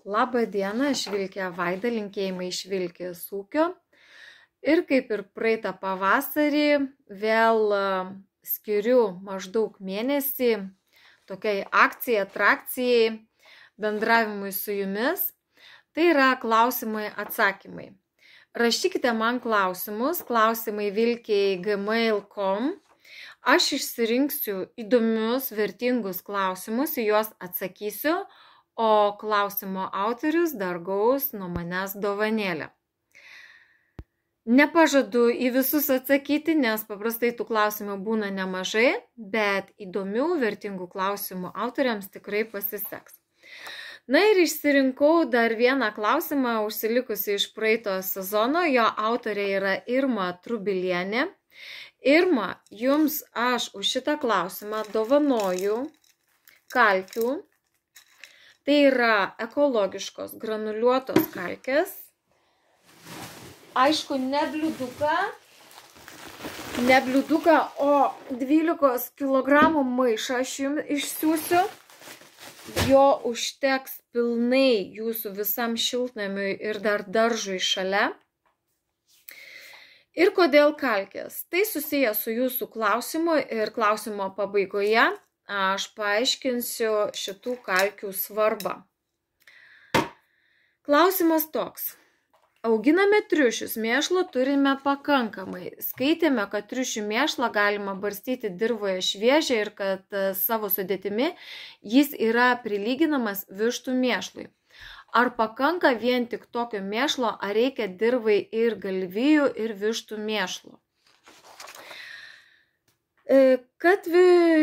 Labą dieną, aš Vilkė Vaida, linkėjimai iš Vilkės ūkio. Ir kaip ir praeitą pavasarį, vėl skiriu maždaug mėnesį tokiai akcijai, atrakcijai, bendravimui su jumis. Tai yra klausimai, atsakymai. Rašykite man klausimus, klausimai vilkiai@gmail.com. Aš išsirinksiu įdomius, vertingus klausimus, į juos atsakysiu, o klausimo autorius dar gaus nuo manęs dovanėlę. Nepažadu į visus atsakyti, nes paprastai tų klausimų būna nemažai, bet įdomių, vertingų klausimų autoriams tikrai pasiseks. Na ir išsirinkau dar vieną klausimą, užsilikusi iš praeito sezono. Jo autorė yra Irma Trubilienė. Irma, jums aš už šitą klausimą dovanoju kalkių. Tai yra ekologiškos granuliuotos kalkės. Aišku, ne bliuduką, o 12 kg maišą aš jums išsiųsiu. Jo užteks pilnai jūsų visam šiltnamiui ir dar daržui šalia. Ir kodėl kalkės? Tai susiję su jūsų klausimu ir klausimo pabaigoje aš paaiškinsiu šitų kalkių svarbą. Klausimas toks. Auginame triušius, mėšlo turime pakankamai. Skaitėme, kad triušių mėšlą galima barstyti dirvoje šviežiai ir kad savo sudėtimi jis yra prilyginamas vištų mėšlui. Ar pakanka vien tik tokio mėšlo, ar reikia dirvai ir galvijų, ir vištų mėšlo? Kad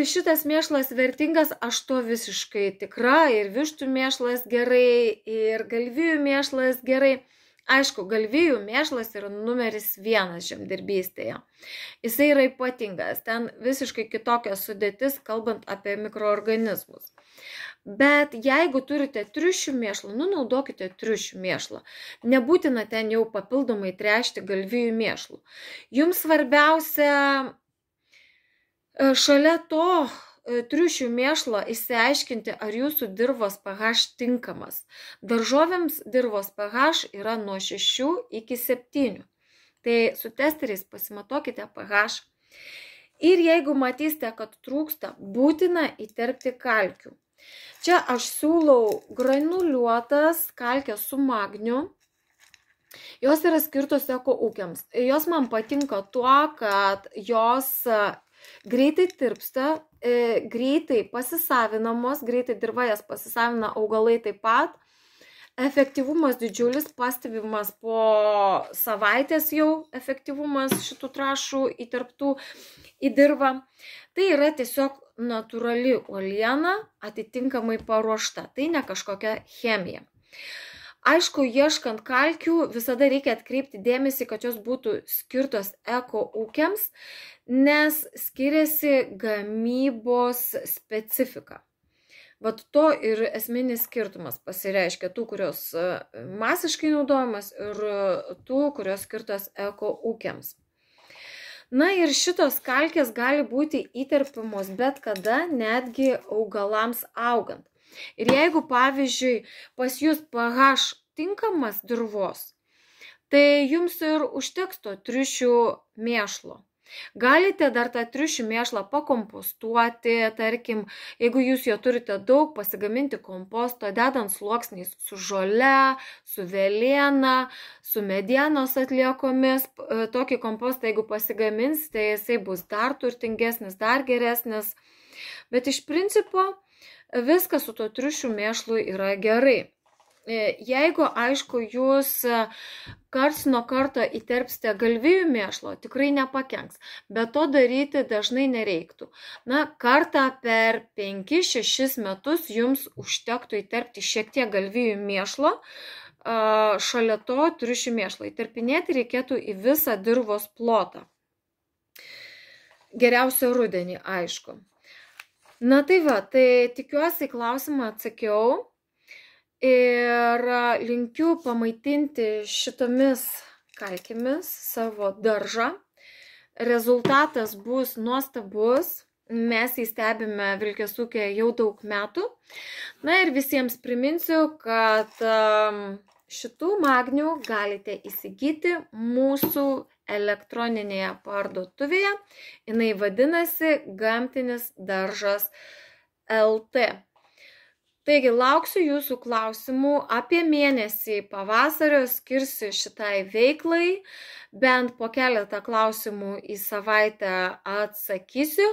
šitas mėšlas vertingas, aš to visiškai tikra, ir vištų mėšlas gerai, ir galvijų mėšlas gerai. Aišku, galvijų mėšlas yra numeris 1 žemdirbystėje. Jisai yra ypatingas, ten visiškai kitokia sudėtis, kalbant apie mikroorganizmus. Bet jeigu turite triušių mėšlą, naudokite triušių mėšlą. Nebūtina ten jau papildomai tręšti galvijų mėšlų. Jums svarbiausia šalia to triušių mėšlo išsiaiškinti, ar jūsų dirvos pH tinkamas. Daržovėms dirvos pH yra nuo 6 iki 7. Tai su testeriais pasimatuokite pH. Ir jeigu matysite, kad trūksta, būtina įterpti kalkių. Čia aš siūlau granuliuotas kalkės su magniu. Jos yra skirtos eko ūkiams. Jos man patinka tuo, kad jos greitai tirpsta, greitai pasisavinamos, greitai dirva jas pasisavina, augalai taip pat. Efektyvumas didžiulis, pastebimas po savaitės jau efektyvumas šitų trąšų įterptų į dirvą. Tai yra tiesiog natūrali uoliena, atitinkamai paruošta. Tai ne kažkokia chemija. Aišku, ieškant kalkių visada reikia atkreipti dėmesį, kad jos būtų skirtos eko ūkiams, nes skiriasi gamybos specifika. Vat to ir esminis skirtumas pasireiškia tų, kurios masiškai naudojamas, ir tų, kurios skirtos eko ūkiams. Na ir šitos kalkės gali būti įterpiamos bet kada, netgi augalams augant. Ir jeigu, pavyzdžiui, pas jūs pH tinkamas dirvos, tai jums ir užteks to triušių mėšlo. Galite dar tą triušių mėšlą pakompostuoti, tarkim, jeigu jūs jo turite daug, pasigaminti komposto, dedant sluoksniais su žole, su velėna, su medienos atliekomis. Tokį kompostą, jeigu pasigaminsite, tai jisai bus dar turtingesnis, dar geresnis. Bet iš principo viskas su to triušių mėšlu yra gerai. Jeigu, aišku, jūs karts nuo karto įterpsite galvijų mėšlo, tikrai nepakenks, bet to daryti dažnai nereiktų. Na, kartą per 5-6 metus jums užtektų įterpti šiek tiek galvijų mėšlo, šalia to triušių mėšlo. Įterpinėti reikėtų į visą dirvos plotą. Geriausia rudenį, aišku. Na tai va, tai tikiuosi klausimą atsakiau ir linkiu pamaitinti šitomis kalkėmis savo daržą. Rezultatas bus nuostabus, mes jį stebime Vilkės ūkyje jau daug metų. Na ir visiems priminsiu, kad šitų magnių galite įsigyti mūsų elektroninėje parduotuvėje. Jinai vadinasi Gamtinis daržas LT. Taigi, lauksiu jūsų klausimų. Apie mėnesį pavasario skirsiu šitai veiklai. Bent po keletą klausimų į savaitę atsakysiu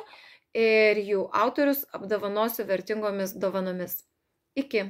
ir jų autorius apdovanosiu vertingomis dovanomis. Iki.